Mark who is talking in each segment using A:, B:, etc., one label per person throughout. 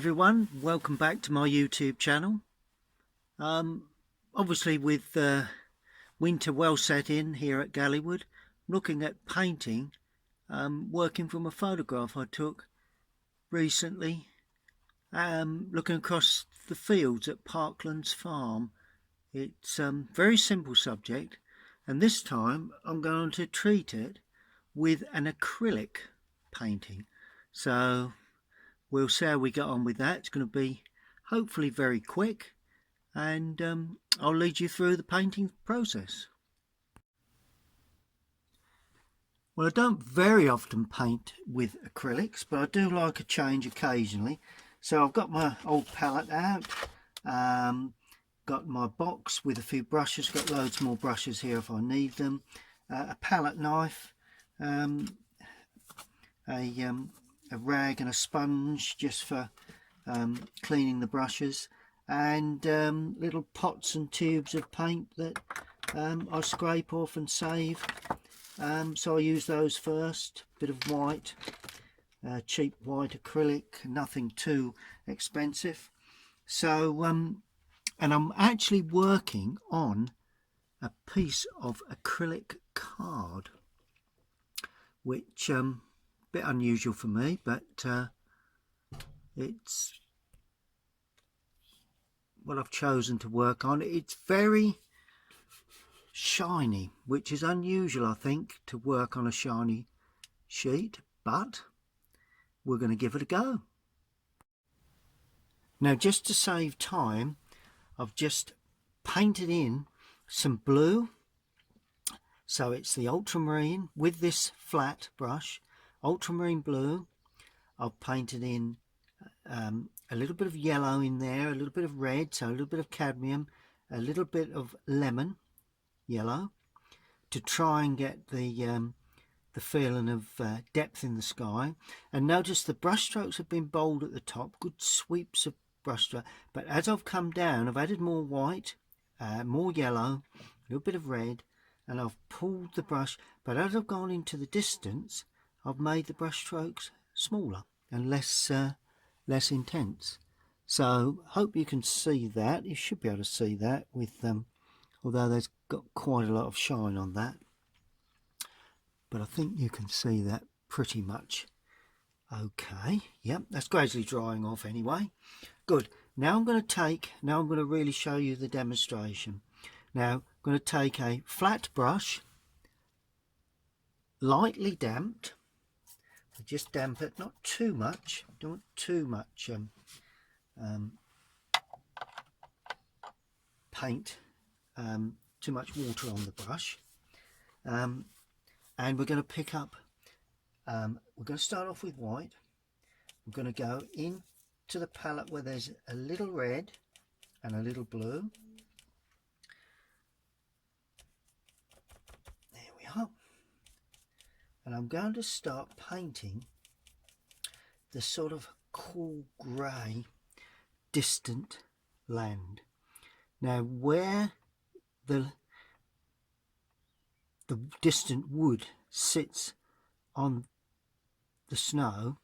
A: everyone, welcome back to my YouTube channel. Obviously with winter well set in here at Galleywood, looking at painting, working from a photograph I took recently, looking across the fields at Parklands Farm. It's a very simple subject, and this time I'm going to treat it with an acrylic painting. So we'll see how we get on with that. It's going to be hopefully very quick, and I'll lead you through the painting process. Well, I don't very often paint with acrylics, but I do like a change occasionally. So I've got my old palette out, got my box with a few brushes, got loads more brushes here if I need them, a palette knife, a rag and a sponge just for cleaning the brushes, and little pots and tubes of paint that I scrape off and save. So I use those first. Bit of white, cheap white acrylic, nothing too expensive. So and I'm actually working on a piece of acrylic card, which bit unusual for me, but it's what I've chosen to work on. It's very shiny, which is unusual, I think, to work on a shiny sheet, but we're going to give it a go. Now, just to save time, I've just painted in some blue, so it's the ultramarine with this flat brush, ultramarine blue. I've painted in a little bit of yellow in there, a little bit of red, so a little bit of cadmium, a little bit of lemon yellow, to try and get the feeling of depth in the sky. And notice the brush strokes have been bold at the top, good sweeps of brush stroke, but as I've come down I've added more white, more yellow, a little bit of red, and I've pulled the brush, but as I've gone into the distance I've made the brush strokes smaller and less intense. So hope you can see that. You should be able to see that with although there's got quite a lot of shine on that, but I think you can see that pretty much okay. Yep, that's gradually drying off anyway. Good. Now I'm going to really show you the demonstration. Now I'm going to take a flat brush, lightly damped. Just damp it, not too much. Don't want too much paint, too much water on the brush. And we're going to pick up, we're going to start off with white. I'm going to go into the palette where there's a little red and a little blue. There we are. And I'm going to start painting the sort of cool grey distant land. Now where the distant wood sits on the snow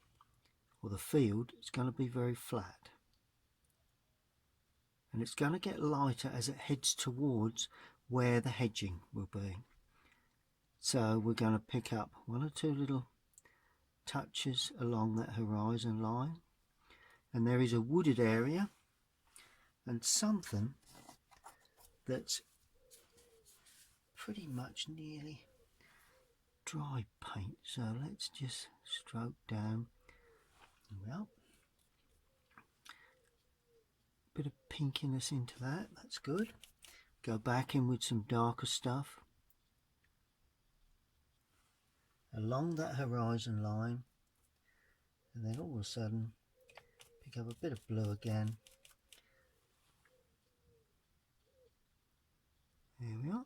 A: or the field, it's going to be very flat, and it's going to get lighter as it heads towards where the hedging will be. So we're going to pick up one or two little touches along that horizon line, and there is a wooded area and something that's pretty much nearly dry paint. So let's just stroke down. Well, bit of pinkiness into that, that's good. Go back in with some darker stuff along that horizon line, and then all of a sudden pick up a bit of blue again. There we are.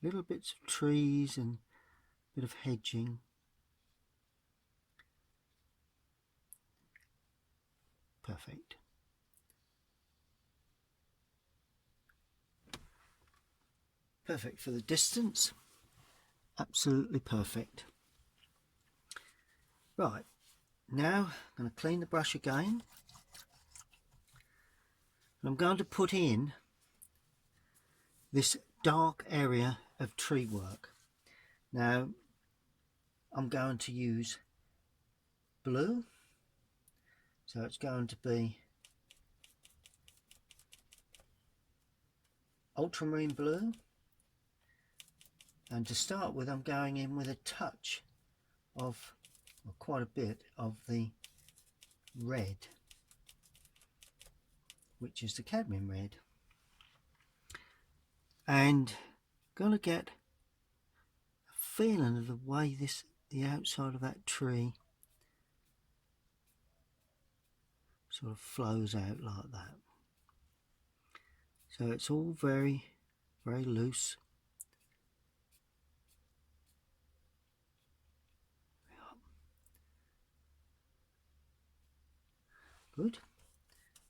A: Little bits of trees and a bit of hedging. Perfect. Perfect for the distance. Absolutely perfect. Right, now I'm going to clean the brush again And I'm going to put in this dark area of tree work. Now I'm going to use blue, so it's going to be ultramarine blue, and to start with I'm going in with a touch of, well, quite a bit of the red, which is the cadmium red, and going to get a feeling of the way the outside of that tree sort of flows out like that. So it's all very, very loose. Good.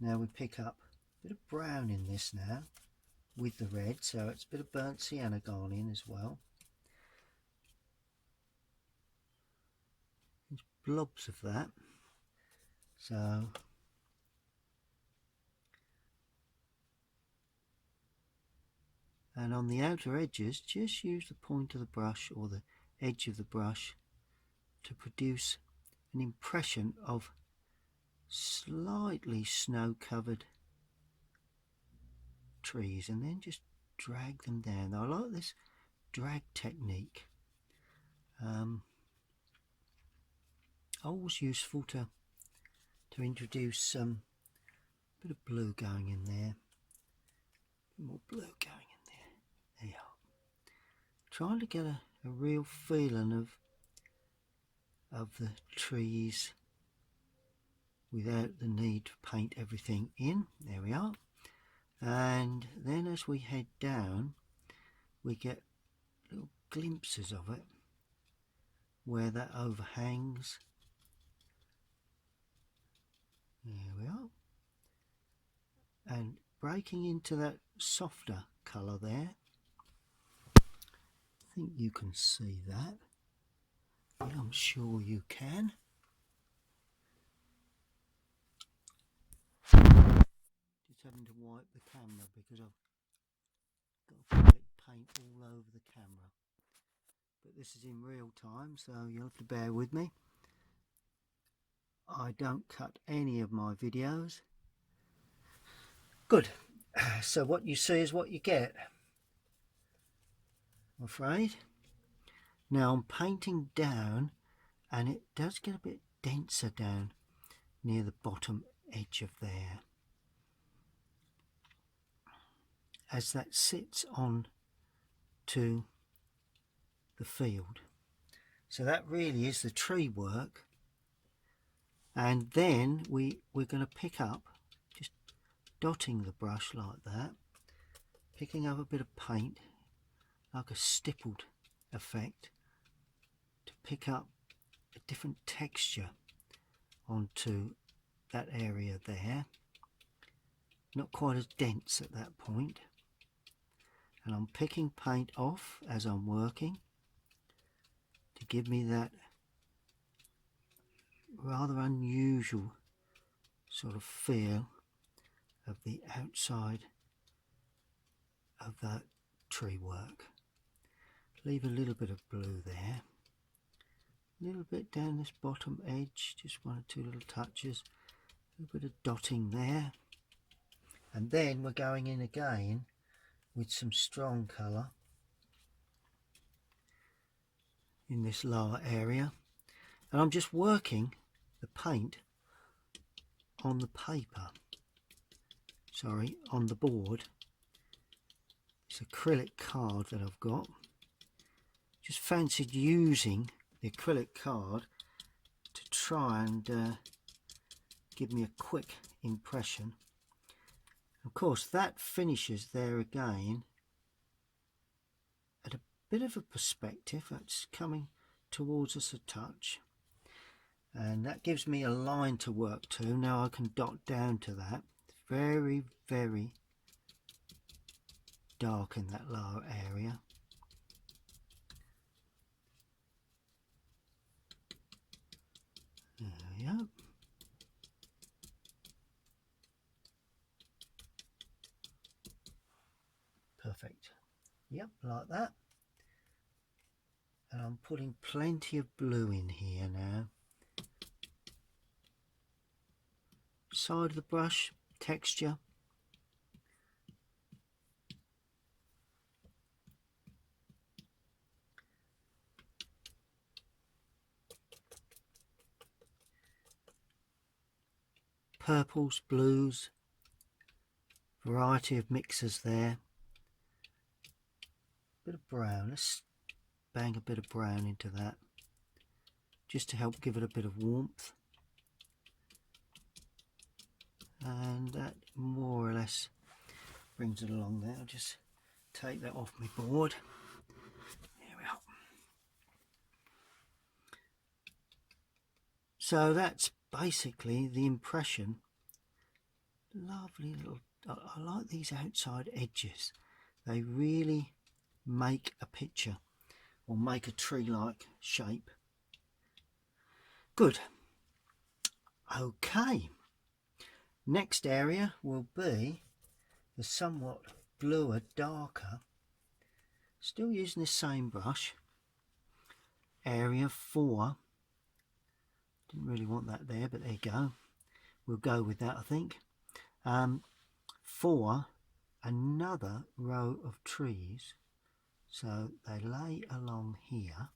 A: Now we pick up a bit of brown in this now with the red, so it's a bit of burnt sienna gone in as well. There's blobs of that. So and on the outer edges, just use the point of the brush or the edge of the brush to produce an impression of slightly snow-covered trees, and then just drag them down. Now, I like this drag technique. Always useful to introduce some bit of blue going in there, a bit more blue going in there. There you are. Trying to get a real feeling of the trees without the need to paint everything in. There we are. And then as we head down, we get little glimpses of it where that overhangs. There we are. And breaking into that softer colour there. I think you can see that. Yeah, I'm sure you can. Just having to wipe the camera because I've got acrylic paint all over the camera. But this is in real time, so you'll have to bear with me. I don't cut any of my videos. Good. So what you see is what you get, I'm afraid. Now I'm painting down, and it does get a bit denser down near the bottom edge of there, as that sits on to the field. So that really is the tree work. And then we're going to pick up, just dotting the brush like that, picking up a bit of paint, like a stippled effect, to pick up a different texture onto that area there. Not quite as dense at that point. And I'm picking paint off as I'm working to give me that rather unusual sort of feel of the outside of that tree work. Leave a little bit of blue there, a little bit down this bottom edge, just one or two little touches, a little bit of dotting there, and then we're going in again with some strong colour in this lower area, and I'm just working the paint on the paper, sorry, on the board. It's acrylic card that I've got. Just fancied using the acrylic card to try and give me a quick impression. Of course, that finishes there again at a bit of a perspective. That's coming towards us a touch, and that gives me a line to work to. Now I can dot down to that. It's very, very dark in that lower area. There we go. perfect. Yep, like that. And I'm putting plenty of blue in here now. Side of the brush, texture. Purples, blues, variety of mixes there. Bit of brown, let's bang a bit of brown into that, just to help give it a bit of warmth. And that more or less brings it along there. I'll just take that off my board. There we are. So that's basically the impression. Lovely little, I like these outside edges. They really make a picture or make a tree-like shape. Good. Okay. Next area will be the somewhat bluer, darker, still using the same brush, area 4. Didn't really want that there, but there you go. We'll go with that, I think. For another row of trees, so they lay along here.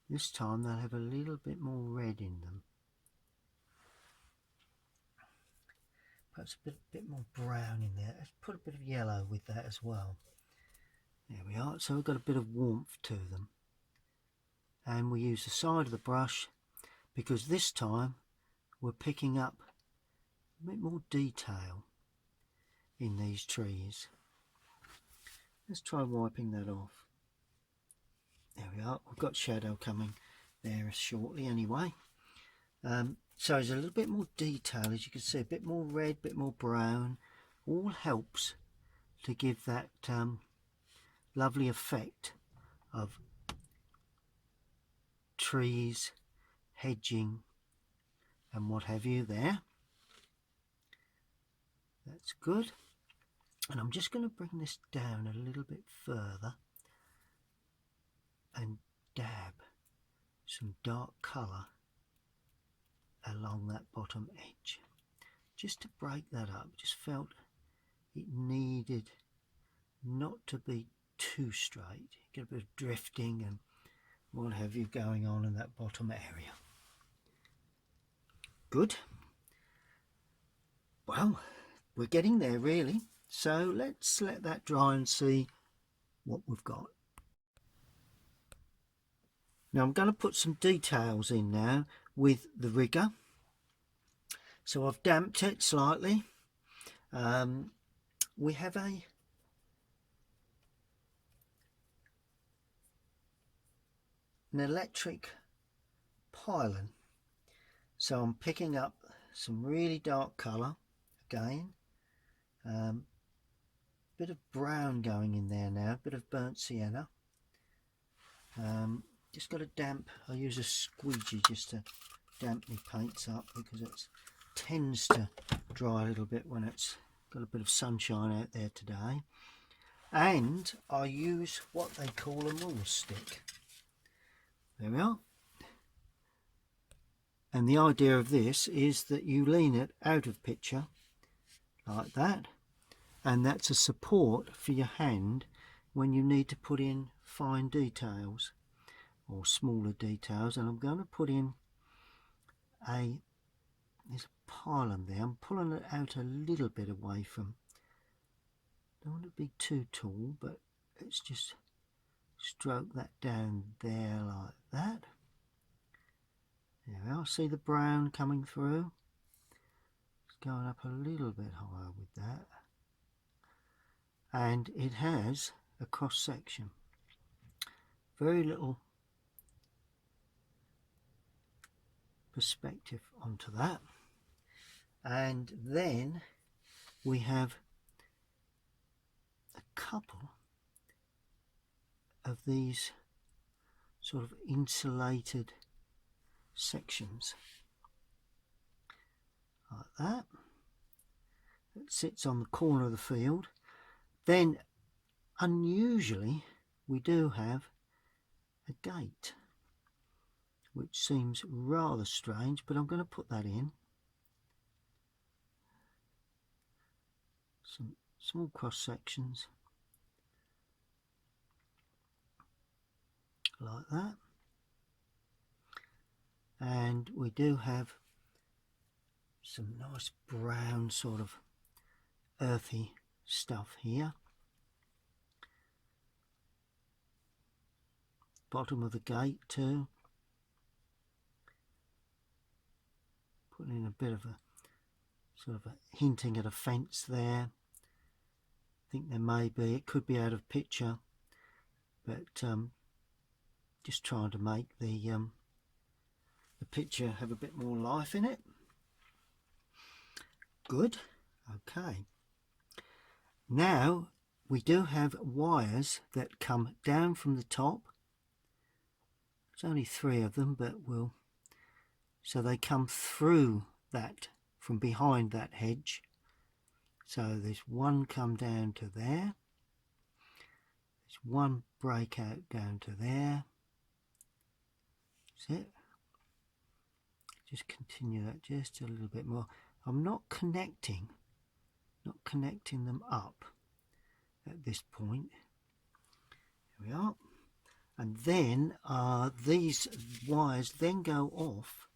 A: This time they'll have a little bit more red in them. Perhaps a bit more brown in there. Let's put a bit of yellow with that as well. There we are. So we've got a bit of warmth to them. And we use the side of the brush because this time we're picking up a bit more detail in these trees. Let's try wiping that off. There we are. We've got shadow coming there shortly anyway. So there's a little bit more detail, as you can see, a bit more red, a bit more brown. All helps to give that lovely effect of trees, hedging and what have you there. That's good. And I'm just going to bring this down a little bit further and dab some dark colour along that bottom edge, just to break that up. Just felt it needed not to be too straight. Get a bit of drifting and what have you going on in that bottom area. Good. Well, we're getting there really. So let's let that dry and see what we've got. Now I'm going to put some details in now with the rigger. So I've damped it slightly. We have an electric pylon. So I'm picking up some really dark colour again. Bit of brown going in there now, bit of burnt sienna. Just got to damp. I use a squeegee just to damp my paints up because it tends to dry a little bit when it's got a bit of sunshine out there today. And I use what they call a maul stick. There we are. And the idea of this is that you lean it out of picture like that, and that's a support for your hand when you need to put in fine details or smaller details. And I'm going to put in there's a pylon there. I'm pulling it out a little bit away from, don't want it to be too tall, but let's just stroke that down there like that. There we are. See the brown coming through? It's going up a little bit higher with that. And it has a cross section. Very little perspective onto that. And then we have a couple of these sort of insulated sections like that. It sits on the corner of the field. Then unusually we do have a gate, which seems rather strange, but I'm going to put that in. Some small cross sections like that, and we do have some nice brown sort of earthy stuff here. Bottom of the gate too, putting in a bit of a sort of a hinting at a fence there. I think there may be, it could be out of picture, but just trying to make the picture have a bit more life in it. Good. Okay, now we do have wires that come down from the top. There's only 3 of them, but so they come through that, from behind that hedge. So there's one come down to there, there's one break out down to there. That's it. Just continue that just a little bit more. I'm not connecting them up at this point. Here we are. And then these wires then go off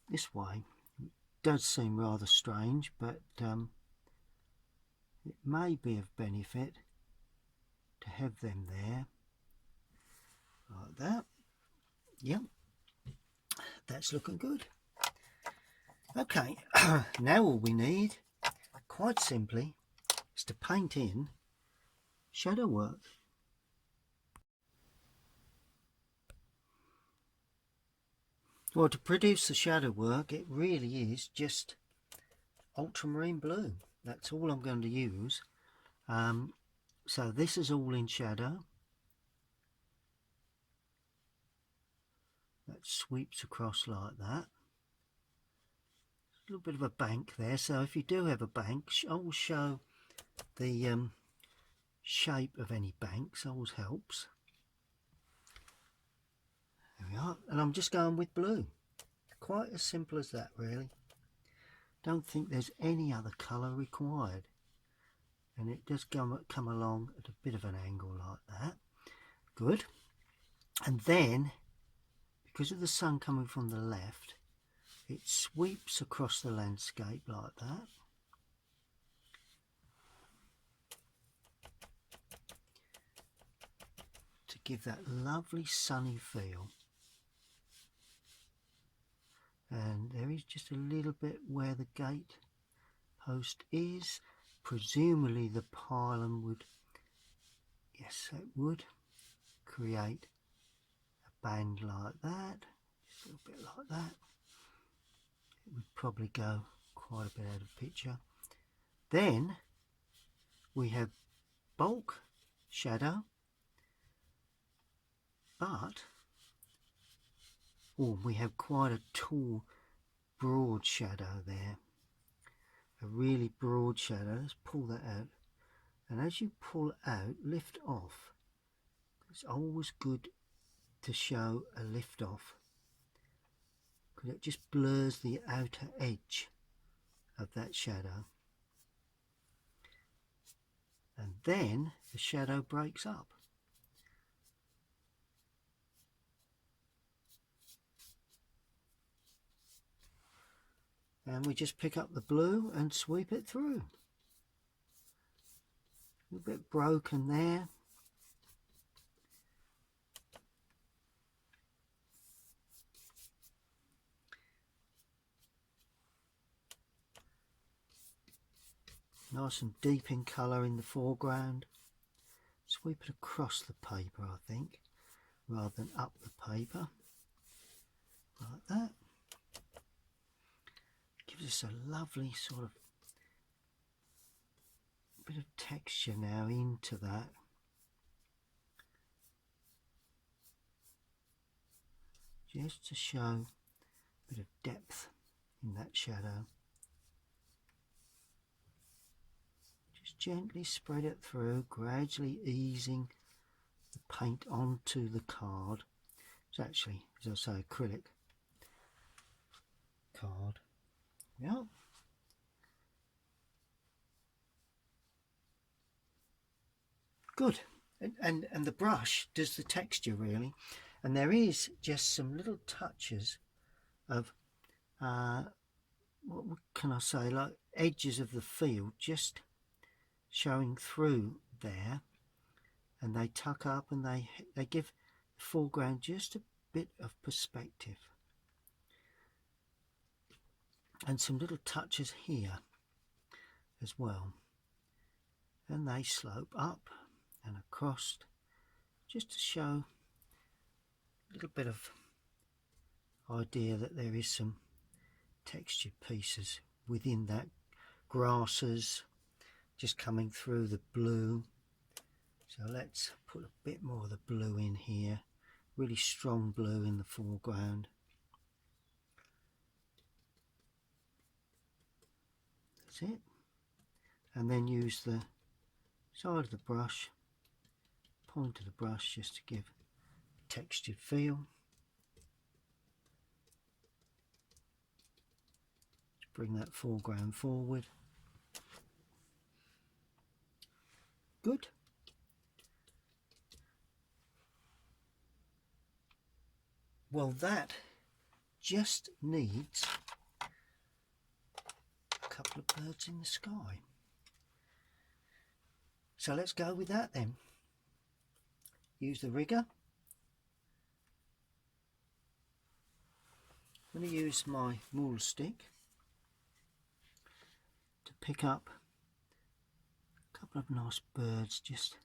A: this way. It does seem rather strange, but it may be of benefit to have them there like that. Yep, that's looking good. Okay, now all we need, quite simply, is to paint in shadow work. Well, to produce the shadow work, it really is just ultramarine blue. That's all I'm going to use. So this is all in shadow. That sweeps across like that. A little bit of a bank there, so if you do have a bank, I'll show the shape of any banks, always helps. There we are, and I'm just going with blue. Quite as simple as that, really. Don't think there's any other colour required, and it does come along at a bit of an angle like that. Good. And then, because of the sun coming from the left, it sweeps across the landscape like that. To give that lovely sunny feel. And there is just a little bit where the gate post is. Presumably the pylon would, yes, it would create a band like that, just a little bit like that. It would probably go quite a bit out of picture. Then we have bulk shadow, but we have quite a tall, broad shadow there. A really broad shadow. Let's pull that out. And as you pull out, lift off. It's always good to show a lift off, because it just blurs the outer edge of that shadow. And then the shadow breaks up. And we just pick up the blue and sweep it through. A little bit broken there. Nice and deep in colour in the foreground. Sweep it across the paper, I think, rather than up the paper. Like that. Gives us a lovely sort of bit of texture now into that. Just to show a bit of depth in that shadow. gently spread it through, gradually easing the paint onto the card. It's actually, as I say, acrylic card. Yeah. Good. And the brush does the texture really, and there is just some little touches of what can I say, like edges of the field just showing through there, and they tuck up and they give the foreground just a bit of perspective, and some little touches here as well, and they slope up and across just to show a little bit of idea that there is some textured pieces within that. Grasses just coming through the blue, so let's put a bit more of the blue in here, really strong blue in the foreground. That's it. And then use the side of the brush, point of the brush, just to give a textured feel. Just bring that foreground forward. Good. Well, that just needs a couple of birds in the sky. So let's go with that then. Use the rigger. I'm going to use my maul stick to pick up a couple of nice birds, just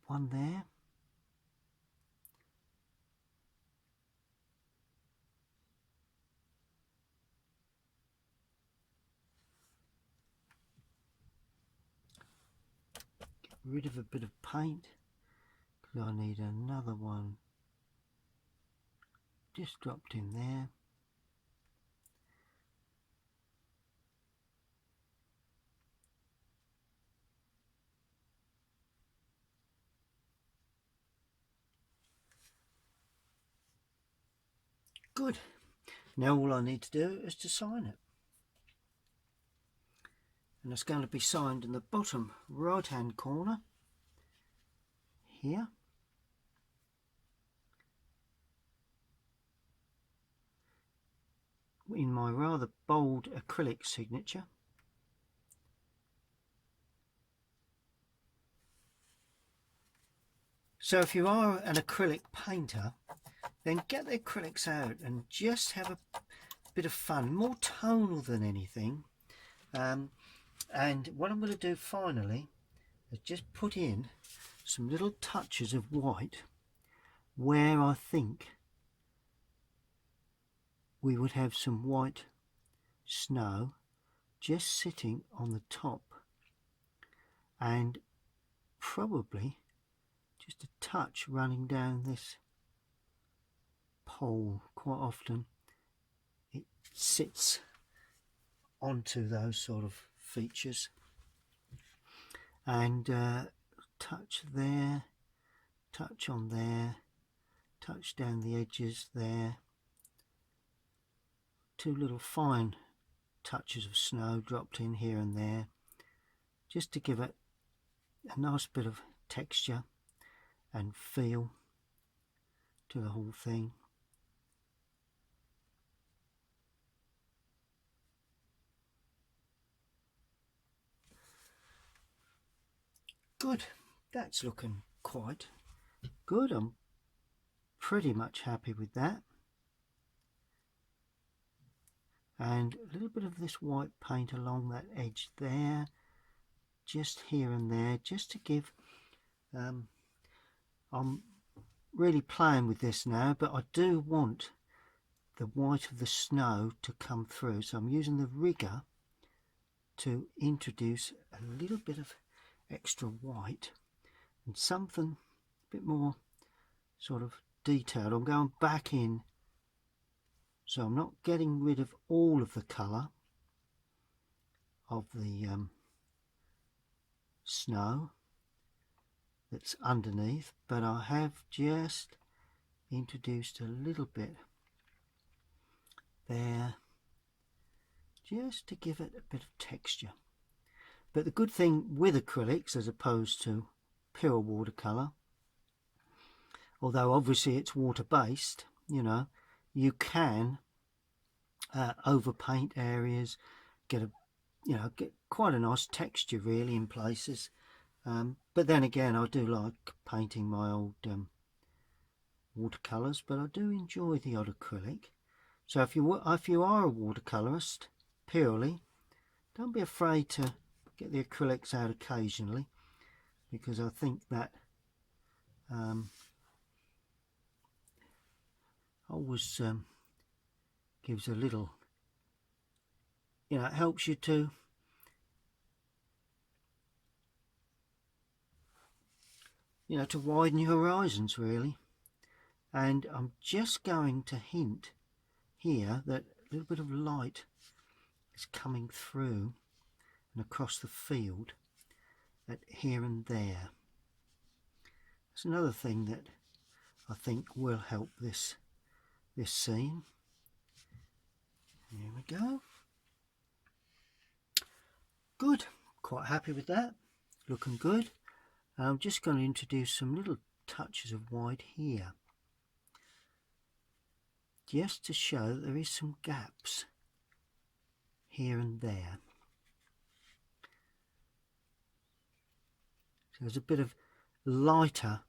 A: one there, get rid of a bit of paint because I need another one just dropped in there. Good. Now all I need to do is to sign it. And it's going to be signed in the bottom right hand corner here. In my rather bold acrylic signature. So if you are an acrylic painter, then get the acrylics out and just have a bit of fun, more tonal than anything. And what I'm going to do finally is just put in some little touches of white where I think we would have some white snow just sitting on the top, and probably just a touch running down this pole. Quite often it sits onto those sort of features, and touch there, touch on there, touch down the edges there, two little fine touches of snow dropped in here and there, just to give it a nice bit of texture and feel to the whole thing. Good, that's looking quite good. I'm pretty much happy with that. And a little bit of this white paint along that edge there, just here and there, just to give I'm really playing with this now, but I do want the white of the snow to come through, so I'm using the rigger to introduce a little bit of extra white and something a bit more sort of detailed. I'm going back in, so I'm not getting rid of all of the colour, of the snow that's underneath, but I have just introduced a little bit there just to give it a bit of texture. But the good thing with acrylics as opposed to pure watercolour, although obviously it's water based, you know, you can overpaint areas, get quite a nice texture really in places. But then again, I do like painting my old watercolours, but I do enjoy the odd acrylic. So if you are a watercolourist purely, don't be afraid to get the acrylics out occasionally, because I think that always gives a little, it helps you to to widen your horizons really. And I'm just going to hint here that a little bit of light is coming through and across the field at here and there. That's another thing that I think will help this scene. Here we go. Good, quite happy with that, looking good. I'm just going to introduce some little touches of white here, just to show that there is some gaps here and there. So there's a bit of lighter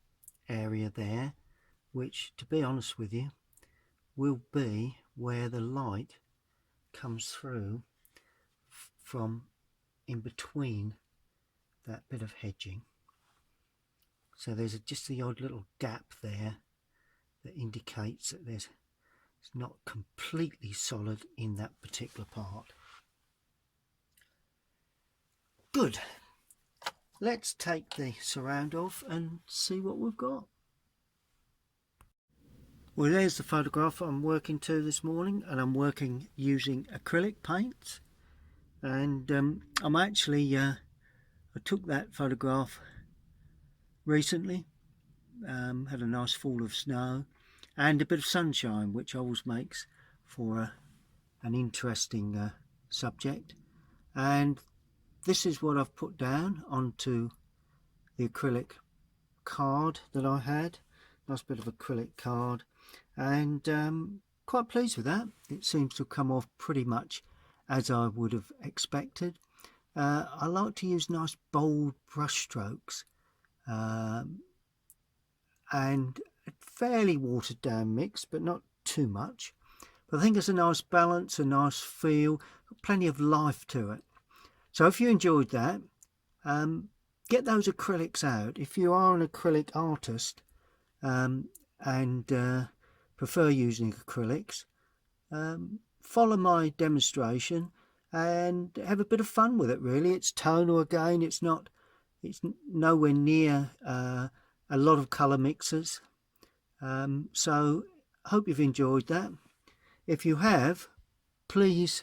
A: area there, which, to be honest with you, will be where the light comes through from in between that bit of hedging. So there's just the odd little gap there that indicates that it's not completely solid in that particular part. Good. Let's take the surround off and see what we've got. Well, there's the photograph I'm working to this morning, and I'm working using acrylic paints. And I'm actually I took that photograph recently, had a nice fall of snow and a bit of sunshine, which always makes for an interesting subject. And this is what I've put down onto the acrylic card that I had. Nice bit of acrylic card, and quite pleased with that. It seems to come off pretty much as I would have expected. I like to use nice bold brush strokes and a fairly watered down mix, but not too much. But I think it's a nice balance, a nice feel, plenty of life to it. So if you enjoyed that, get those acrylics out. If you are an acrylic artist and prefer using acrylics, follow my demonstration and have a bit of fun with it really. It's tonal again, it's nowhere near a lot of colour mixes. So I hope you've enjoyed that. If you have, please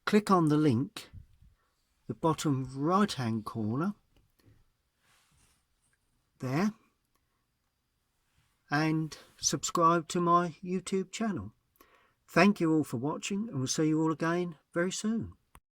A: click on the link, the bottom right hand corner there, and subscribe to my YouTube channel. Thank you all for watching, and we'll see you all again very soon.